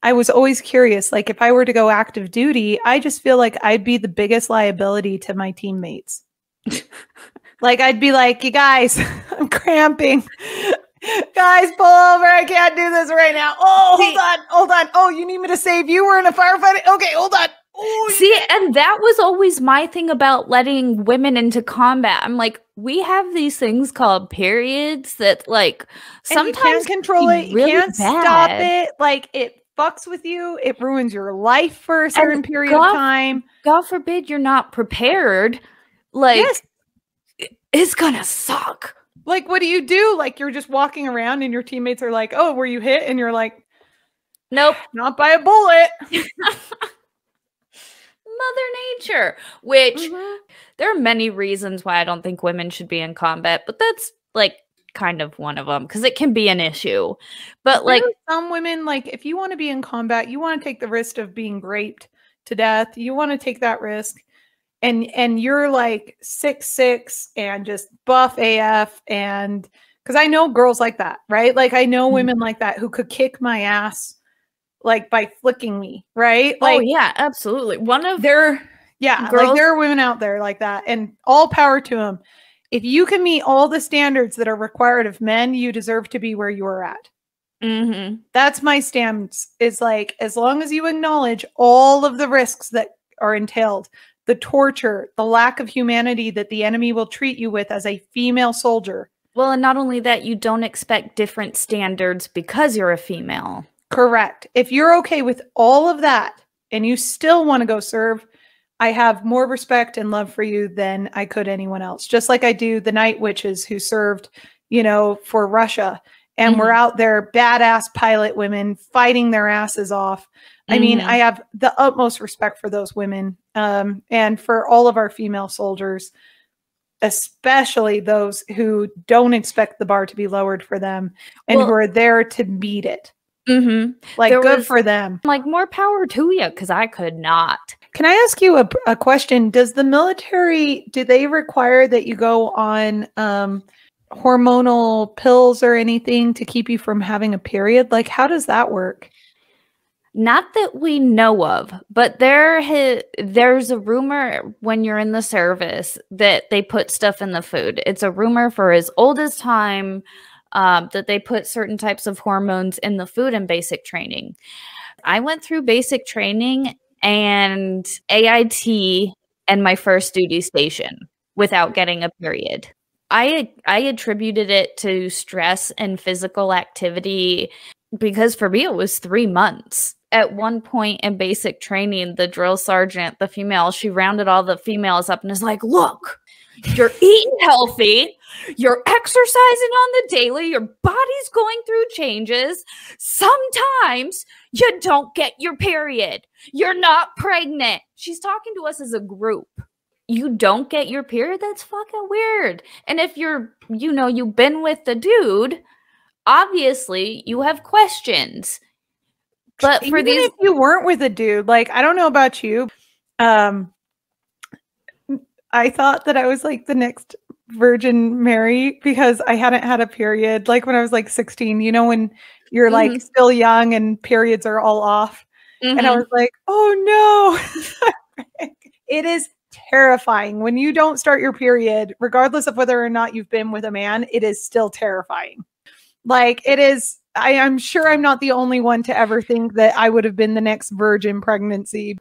I was always curious, like if I were to go active duty, I just feel like I'd be the biggest liability to my teammates. Like I'd be like, you guys, I'm cramping. Guys, pull over. I can't do this right now. Oh, hold on. Oh, you need me to save you? We're in a firefight. Okay, hold on. Oh, see, and that was always my thing about letting women into combat. I'm like, we have these things called periods that, like, sometimes you can't control it. You really can't stop it. Like, it fucks with you. It ruins your life for a certain period of time. God forbid you're not prepared. Like, it's gonna suck. Like, what do you do? Like, you're just walking around and your teammates are like, oh, were you hit? And you're like, nope, not by a bullet. Mother Nature, which there are many reasons why I don't think women should be in combat, but that's like kind of one of them because it can be an issue. But like some women, like if you want to be in combat, you want to take the risk of being raped to death. You want to take that risk. And you're like 6'6" and just buff AF. And because I know girls like that, right? Like I know women like that who could kick my ass like by flicking me, right? Like, oh yeah, absolutely. One of like there are women out there like that, and all power to them. If you can meet all the standards that are required of men, you deserve to be where you are at. That's my stance. Is like, as long as you acknowledge all of the risks that are entailed, the torture, the lack of humanity that the enemy will treat you with as a female soldier. Well, and not only that, you don't expect different standards because you're a female. Correct. If you're okay with all of that and you still want to go serve, I have more respect and love for you than I could anyone else. Just like I do the night witches who served, you know, for Russia and were out there, badass pilot women fighting their asses off. I mean, I have the utmost respect for those women and for all of our female soldiers, especially those who don't expect the bar to be lowered for them and who are there to meet it. Like, good for them. Like, more power to you, because I could not. Can I ask you a question? Does the military, do they require that you go on hormonal pills or anything to keep you from having a period? Like, how does that work? Not that we know of, but there's a rumor when you're in the service that they put stuff in the food. It's a rumor for as old as time that they put certain types of hormones in the food in basic training. I went through basic training and AIT and my first duty station without getting a period. I attributed it to stress and physical activity because for me it was 3 months. At one point in basic training, the drill sergeant, the female, she rounded all the females up and is like, look, you're eating healthy, you're exercising on the daily, your body's going through changes. Sometimes you don't get your period. You're not pregnant. She's talking to us as a group. You don't get your period? That's fucking weird. And if you're, you know, you've been with the dude, obviously you have questions. But for even if you weren't with a dude, like, I don't know about you. I thought that I was like the next Virgin Mary because I hadn't had a period. Like when I was like 16, you know, when you're like still young and periods are all off. And I was like, oh no. It is terrifying when you don't start your period, regardless of whether or not you've been with a man. It is still terrifying. Like, it is. I'm sure I'm not the only one to ever think that I would have been the next virgin pregnancy.